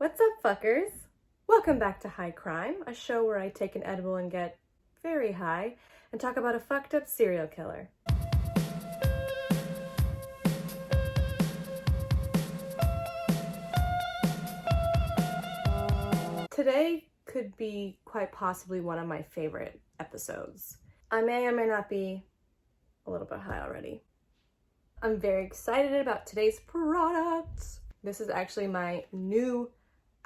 What's up, fuckers? Welcome back to High Crime, a show where I take an edible and get very high and talk about a fucked up serial killer. Today could be quite possibly one of my favorite episodes. I may or may not be a little bit high already. I'm very excited about today's products. This is actually my new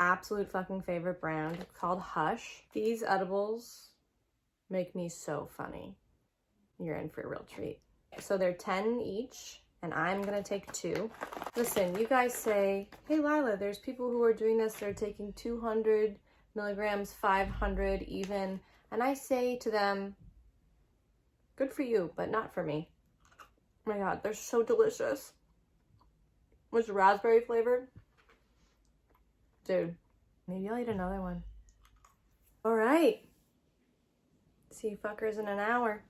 absolute fucking favorite brand called Hush. These edibles make me so funny. You're in for a real treat. So they're 10 each, and I'm gonna take 2. Listen, you guys say, hey Lila, there's people who are doing this, they're taking 200 milligrams, 500 even, and I say to them, good for you, but not for me. Oh my god, they're so delicious. Was raspberry flavored? Dude, maybe I'll eat another one. All right. See you fuckers in an hour.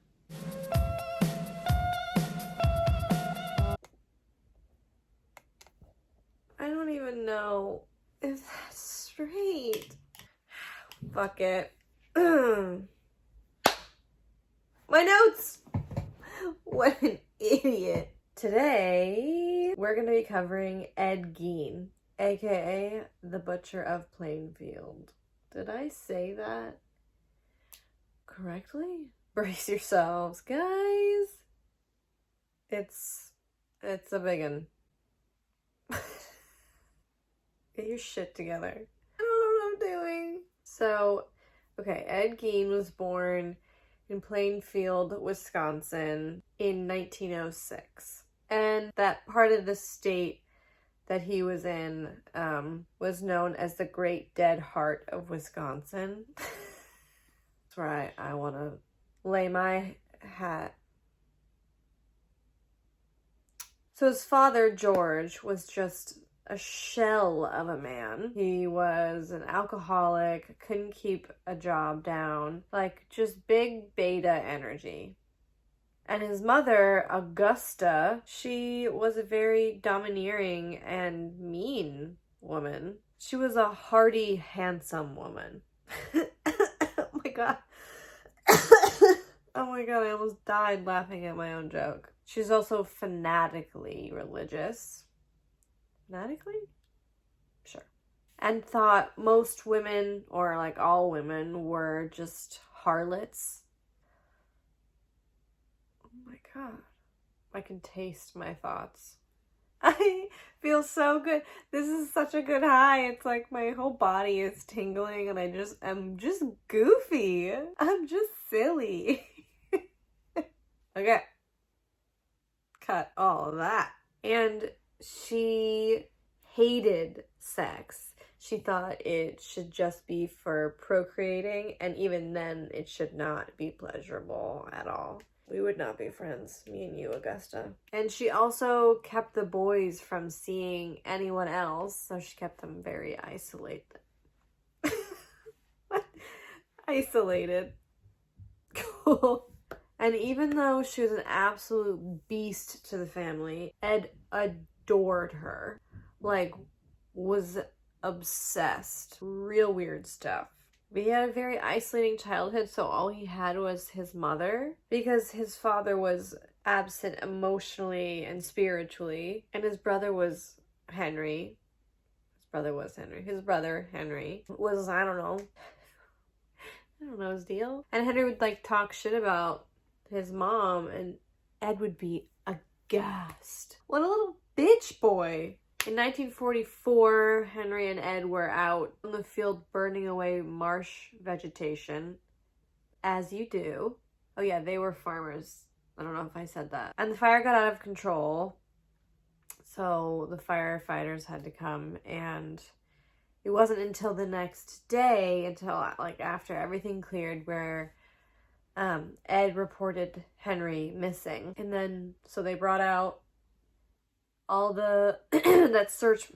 I don't even know if that's straight. Fuck it. My notes! What an idiot. Today, we're going to be covering Ed Gein, aka the Butcher of Plainfield. Did I say that correctly? Brace yourselves, guys. It's a big one. Get your shit together. I don't know what I'm doing. So, okay, Ed Gein was born in Plainfield, Wisconsin in 1906. And that part of the state that he was in was known as the Great Dead Heart of Wisconsin. That's where I want to lay my hat. So his father, George, was just a shell of a man. He was an alcoholic, couldn't keep a job down, like just big beta energy. And his mother, Augusta, she was a very domineering and mean woman. She was a hearty, handsome woman. Oh my god. Oh my god, I almost died laughing at my own joke. She's also fanatically religious. Fanatically? Sure. And thought most women, or like all women, were just harlots. Oh my god. I can taste my thoughts. I feel so good. This is such a good high. It's like my whole body is tingling and I'm just goofy. I'm just silly. Okay. Cut all of that. And she hated sex. She thought it should just be for procreating, and even then it should not be pleasurable at all. We would not be friends, me and you, Augusta. And she also kept the boys from seeing anyone else, so she kept them very isolated. Isolated. Cool. And even though she was an absolute beast to the family, Ed adored her. Like, was obsessed. Real weird stuff. But he had a very isolating childhood, so all he had was his mother, because his father was absent emotionally and spiritually, and his brother was Henry. His brother, Henry, was, I don't know his deal. And Henry would, like, talk shit about his mom, and Ed would be aghast. What a little bitch boy. In 1944, Henry and Ed were out in the field burning away marsh vegetation, as you do. Oh yeah, they were farmers. I don't know if I said that. And the fire got out of control, so the firefighters had to come, and it wasn't until the next day, until like after everything cleared, where Ed reported Henry missing. And then, so they brought out all the, that search,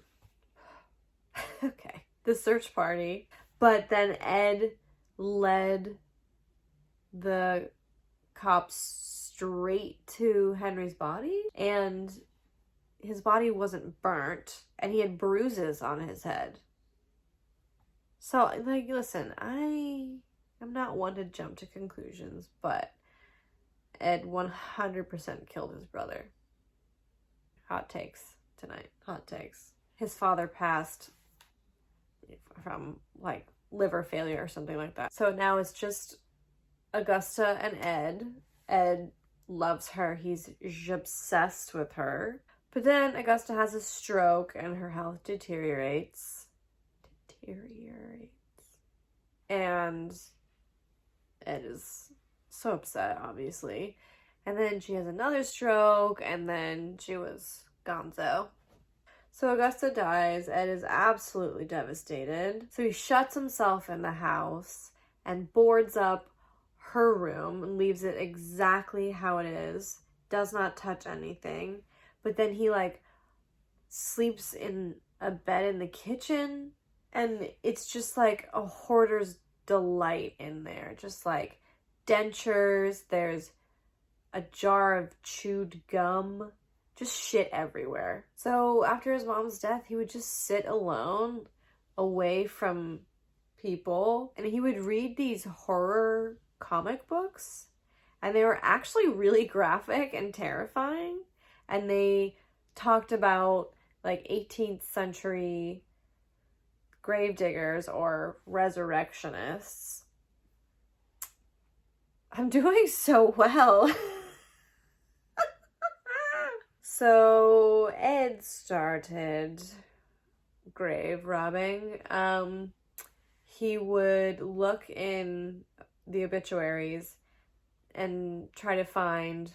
okay, the search party. But then Ed led the cops straight to Henry's body, and his body wasn't burnt, and he had bruises on his head. So, like, listen, I am not one to jump to conclusions, but Ed 100% killed his brother. Hot takes tonight. Hot takes. His father passed from, like, liver failure or something like that. So now it's just Augusta and Ed. Ed loves her. He's obsessed with her. But then Augusta has a stroke and her health deteriorates. And Ed is so upset, obviously. And then she has another stroke, and then she was gonzo. So Augusta dies. Ed is absolutely devastated. So he shuts himself in the house and boards up her room and leaves it exactly how it is. Does not touch anything. But then he, like, sleeps in a bed in the kitchen. And it's just like a hoarder's delight in there. Just like dentures. There's a jar of chewed gum. Just shit everywhere. So after his mom's death, he would just sit alone, away from people. And he would read these horror comic books. And they were actually really graphic and terrifying. And they talked about, like, 18th century gravediggers or resurrectionists. I'm doing so well. So Ed started grave robbing. He would look in the obituaries and try to find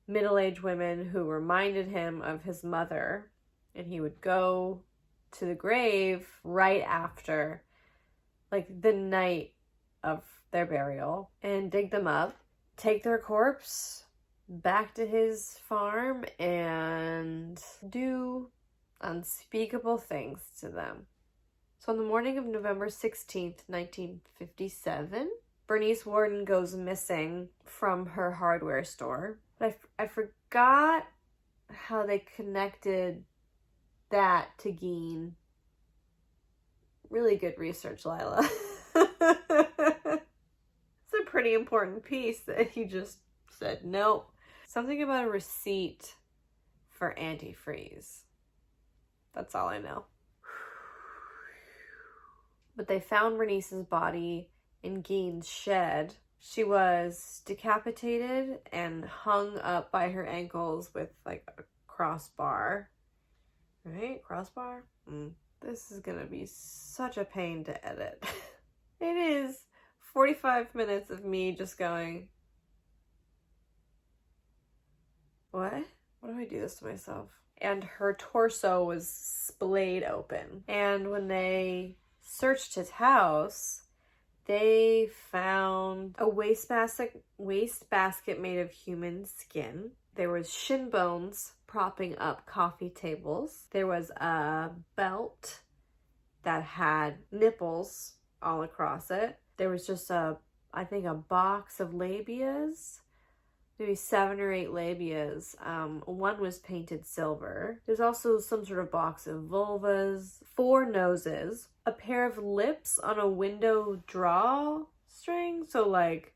middle-aged women who reminded him of his mother, and he would go to the grave right after, like, the night of their burial, and dig them up, take their corpse back to his farm, and do unspeakable things to them. So on the morning of November 16th, 1957, Bernice Worden goes missing from her hardware store. But I forgot how they connected that to Gein. Really good research, Lila. It's a pretty important piece that you just said nope. Something about a receipt for antifreeze. That's all I know. But they found Bernice's body in Gein's shed. She was decapitated and hung up by her ankles with, like, a crossbar. Right? Crossbar? This is gonna be such a pain to edit. It is 45 minutes of me just going, what? Why do I do this to myself? And her torso was splayed open. And when they searched his house, they found a wastebasket made of human skin. There was shin bones propping up coffee tables. There was a belt that had nipples all across it. There was just I think a box of labias. Maybe 7 or 8 labias. One was painted silver. There's also some sort of box of vulvas, 4 noses, a pair of lips on a window drawstring. So, like,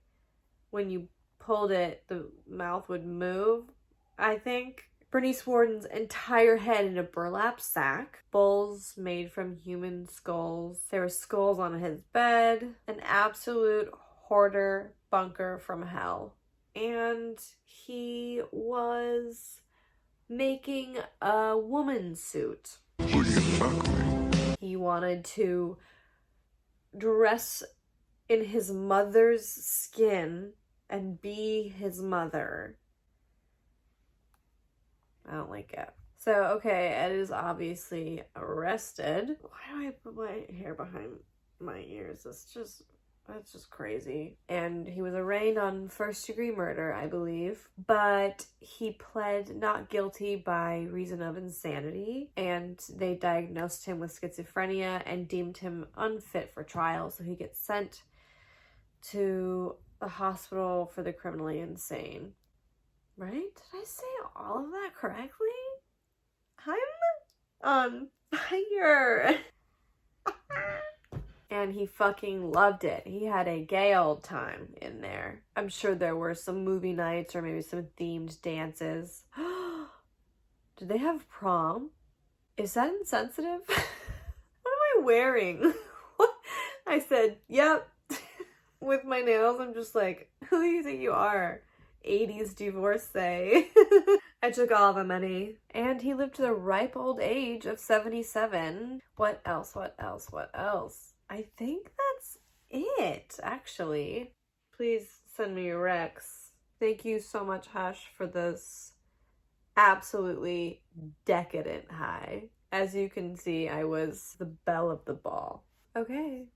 when you pulled it, the mouth would move, I think. Bernice Worden's entire head in a burlap sack. Bowls made from human skulls. There were skulls on his bed. An absolute hoarder bunker from hell. And he was making a woman's suit. Who do you fuck with? He wanted to dress in his mother's skin and be his mother. I don't like it. So, okay, Ed is obviously arrested. Why do I put my hair behind my ears? That's just crazy. And he was arraigned on first-degree murder, I believe. But he pled not guilty by reason of insanity. And they diagnosed him with schizophrenia and deemed him unfit for trial. So he gets sent to a hospital for the criminally insane. Right? Did I say all of that correctly? I'm on fire. and he fucking loved it. He had a gay old time in there. I'm sure there were some movie nights or maybe some themed dances. Did they have prom? Is that insensitive? What am I wearing? I said, yep. With my nails, I'm just like, who do you think you are? 80s divorcee. I took all the money. And he lived to the ripe old age of 77. What else? I think that's it, actually. Please send me your recs. Thank you so much, Hush, for this absolutely decadent high. As you can see, I was the belle of the ball. Okay.